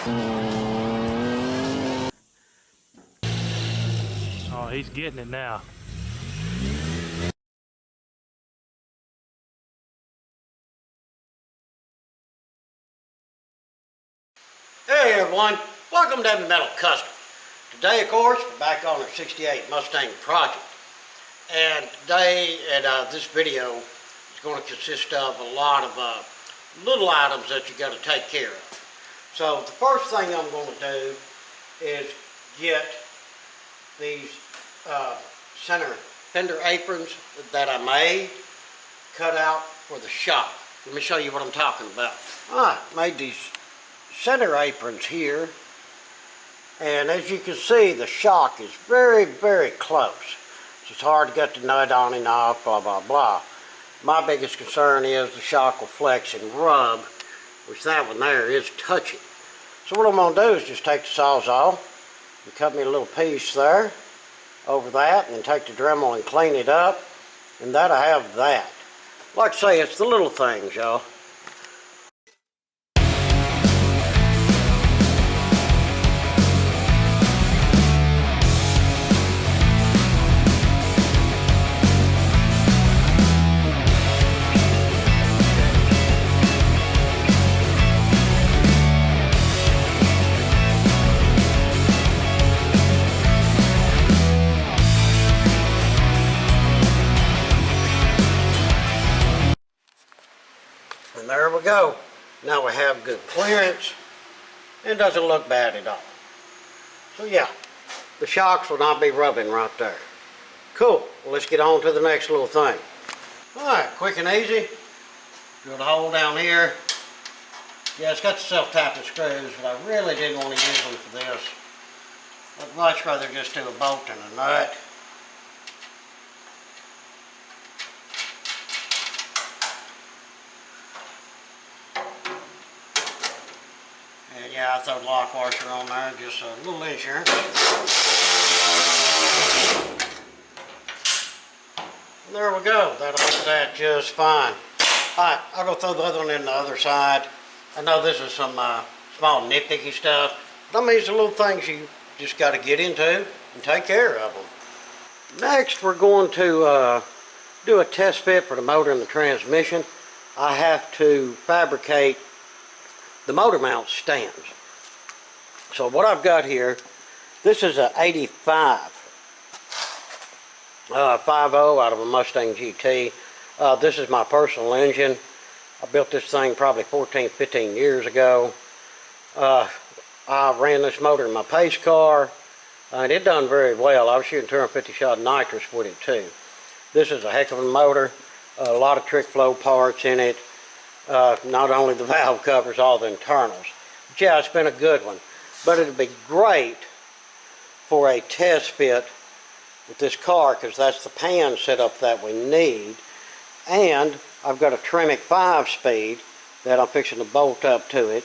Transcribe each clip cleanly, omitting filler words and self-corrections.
Oh, he's getting it now. Hey everyone, welcome to Heavy Metal Custom. Today, of course, we're back on our 68 Mustang project. And today, this video is going to consist of a lot of little items that you got to take care of. So the first thing I'm going to do is get these center fender aprons that I made cut out for the shock. Let me show you what I'm talking about. I made these center aprons here, and as you can see, the shock is very, very close. It's hard to get the nut on and off, blah, blah, blah. My biggest concern is the shock will flex and rub, which that one there is touching. So what I'm going to do is just take the Sawzall and cut me a little piece there over that, and then take the Dremel and clean it up, and that'll have that. Like I say, it's the little things, y'all. And there we go. Now we have good clearance. It doesn't look bad at all. So yeah, the shocks will not be rubbing right there. Cool. Well, let's get on to the next little thing. Alright, quick and easy. Drill the hole down here. Yeah, it's got the self-tapping screws, but I really didn't want to use them for this. I'd much rather just do a bolt and a nut. And yeah, I threw the lock washer on there, just a little insurance. And there we go. That'll do that just fine. Alright, I'll go throw the other one in the other side. I know this is some small nitpicky stuff, but I mean, it's the little things you just got to get into and take care of them. Next, we're going to do a test fit for the motor and the transmission. I have to fabricate the motor mount stands. So what I've got here, this is a 85 5.0 out of a Mustang GT. This is my personal engine. I built this thing probably 14, 15 years ago. I ran this motor in my pace car, and it done very well. I was shooting 250 shot nitrous with it too. This is a heck of a motor, a lot of trick flow parts in it. Not only the valve covers, all the internals. But yeah, it's been a good one. But it'd be great for a test fit with this car, because that's the pan setup that we need. And I've got a Tremec 5-speed that I'm fixing to bolt up to it,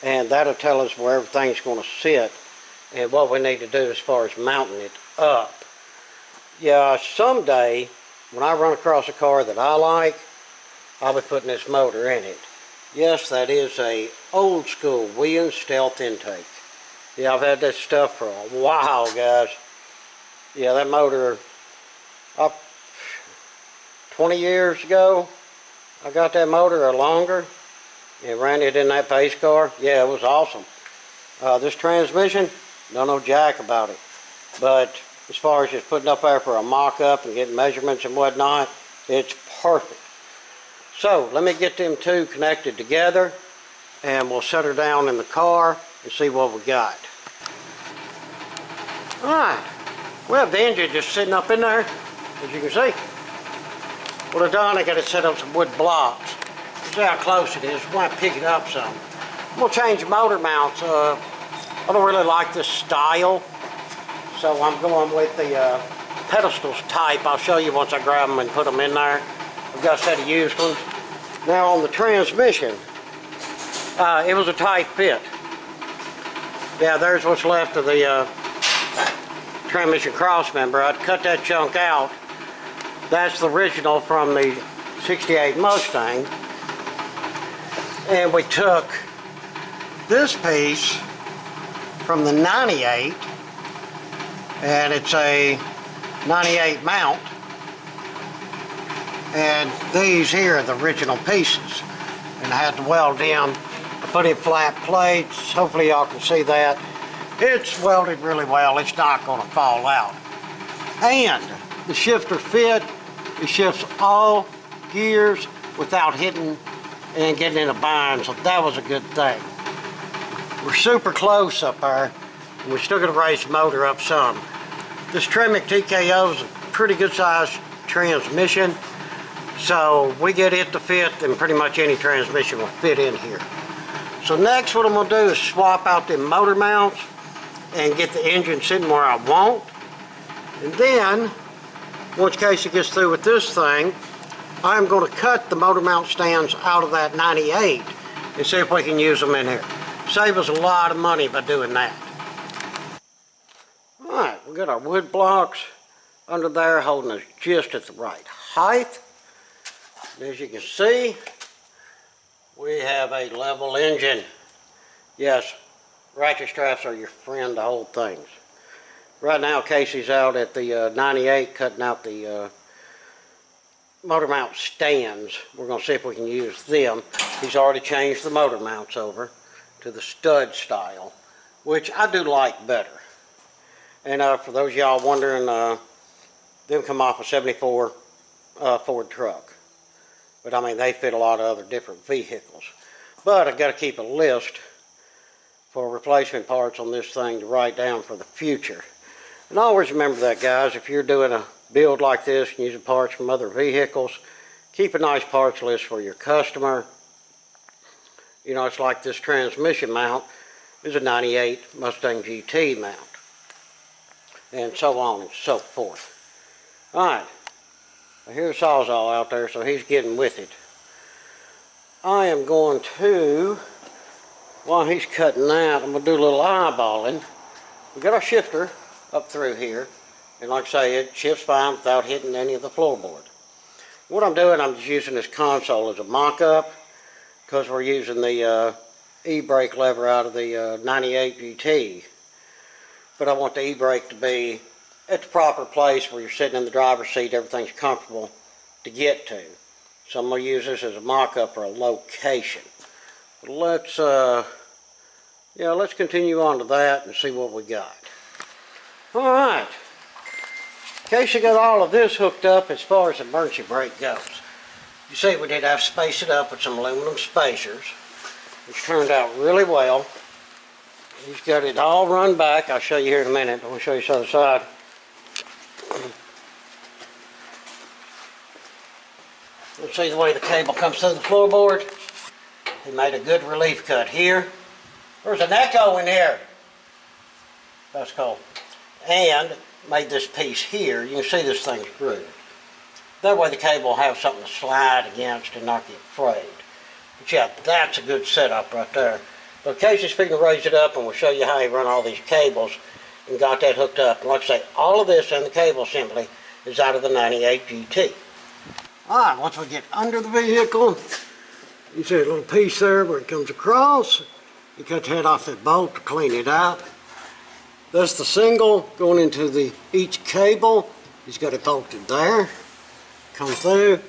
and that'll tell us where everything's going to sit and what we need to do as far as mounting it up. Yeah, someday when I run across a car that I like, I'll be putting this motor in it. Yes, that is a old school Williams Stealth intake. Yeah, I've had this stuff for a while, guys. Yeah, that motor, 20 years ago, I got that motor or longer and ran it in that pace car. Yeah, it was awesome. This transmission, don't know jack about it. But as far as just putting up there for a mock-up and getting measurements and whatnot, it's perfect. So let me get them two connected together, and we'll set her down in the car and see what we got. Alright, we have the engine just sitting up in there, as you can see. What I've done, I got to set up some wood blocks. See how close it is. We might pick it up some. I'm going to change the motor mounts. I don't really like this style, so I'm going with the pedestals type. I'll show you once I grab them and put them in there. I've got a set of used ones. Now on the transmission, it was a tight fit. Yeah, there's what's left of the transmission cross member. I'd cut that chunk out. That's the original from the 68 Mustang. And we took this piece from the 98, and it's a 98 mount, and these here are the original pieces, and I had to weld them. I put in flat plates. Hopefully y'all can see that. It's welded really well. It's not going to fall out. And the shifter fit. It shifts all gears without hitting and getting in a bind, so that was a good thing. We're super close up there, and we're still going to raise the motor up some. This Tremec TKO is a pretty good sized transmission, so we get it to fit, then pretty much any transmission will fit in here. So next what I'm going to do is swap out them motor mounts and get the engine sitting where I want. And then, once Casey gets through with this thing, I'm going to cut the motor mount stands out of that 98 and see if we can use them in here. Save us a lot of money by doing that. Alright, we got our wood blocks under there holding us just at the right height. And as you can see, we have a level engine. Yes, ratchet straps are your friend to hold things. Right now Casey's out at the 98 cutting out the motor mount stands. We're going to see if we can use them. He's already changed the motor mounts over to the stud style, which I do like better. And for those of y'all wondering, them come off a 74 Ford truck. But I mean, they fit a lot of other different vehicles. But I've got to keep a list for replacement parts on this thing to write down for the future. And always remember that, guys, if you're doing a build like this and using parts from other vehicles, keep a nice parts list for your customer. You know, it's like this transmission mount is a 98 Mustang GT mount, and so on and so forth. Alright, here's Sawzall out there, so he's getting with it. I am going to, while he's cutting that, I'm going to do a little eyeballing. We got our shifter up through here, and like I say, it shifts fine without hitting any of the floorboard. What I'm doing, I'm just using this console as a mock-up, because we're using the e-brake lever out of the 98 GT. But I want the e-brake to be at the proper place where you're sitting in the driver's seat, everything's comfortable to get to. So I'm going to use this as a mock-up or a location. But let's continue on to that and see what we got. Alright, Casey got all of this hooked up as far as the emergency brake goes. You see, we did have to space it up with some aluminum spacers, which turned out really well. He's got it all run back. I'll show you here in a minute, but we'll show you this other side. You'll see the way the cable comes through the floorboard. He made a good relief cut here. There's an echo in here. That's cool. And made this piece here. You can see this thing's grooved. That way the cable will have something to slide against and not get frayed. But yeah, that's a good setup right there. But Casey's fixing to raise it up, and we'll show you how he run all these cables and got that hooked up. And like I say, all of this and the cable assembly is out of the 98 GT. Alright, once we get under the vehicle, you see a little piece there where it comes across. You cut the head off that bolt to clean it out. That's the single going into each cable. He's got it bolted there. Come through.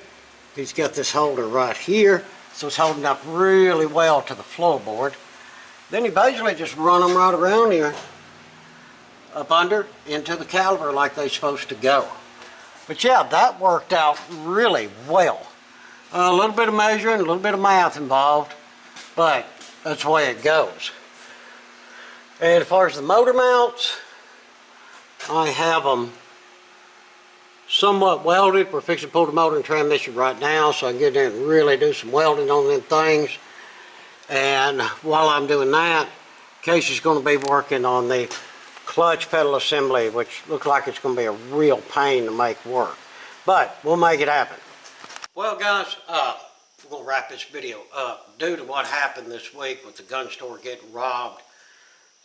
He's got this holder right here, so it's holding up really well to the floorboard. Then he basically just run them right around here, up under, into the caliper like they're supposed to go. But yeah, that worked out really well. A little bit of measuring, a little bit of math involved, but that's the way it goes. And as far as the motor mounts, I have them somewhat welded. We're fixing to pull the motor and transmission right now, so I can get in there and really do some welding on them things. And while I'm doing that, Casey's going to be working on the clutch pedal assembly, which looks like it's going to be a real pain to make work. But we'll make it happen. Well, guys, we're going to wrap this video up. Due to what happened this week with the gun store getting robbed,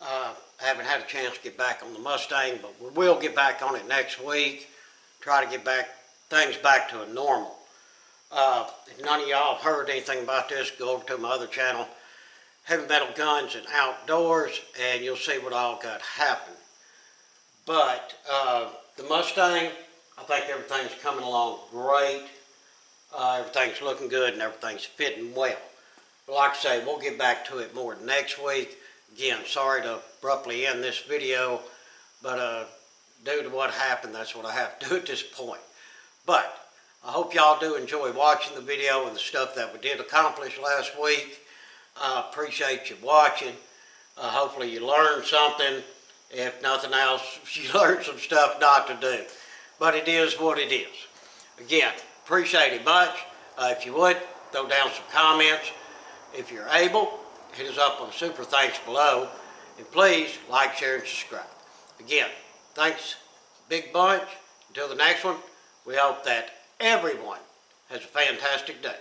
I haven't had a chance to get back on the Mustang, but we will get back on it next week. Try to get things back to a normal. If none of y'all have heard anything about this, go over to my other channel, heavy metal guns and outdoors, and you'll see what all got happened. But the Mustang, I think everything's coming along great. Everything's looking good and everything's fitting well. But like I say, we'll get back to it more next week. Again, sorry to abruptly end this video, but due to what happened, that's what I have to do at this point. But I hope y'all do enjoy watching the video and the stuff that we did accomplish last week. I appreciate you watching. Hopefully you learned something. If nothing else, you learned some stuff not to do. But it is what it is. Again, appreciate it much. If you would, throw down some comments. If you're able, hit us up on the super thanks below. And please like, share, and subscribe. Again, thanks, big bunch. Until the next one, we hope that everyone has a fantastic day.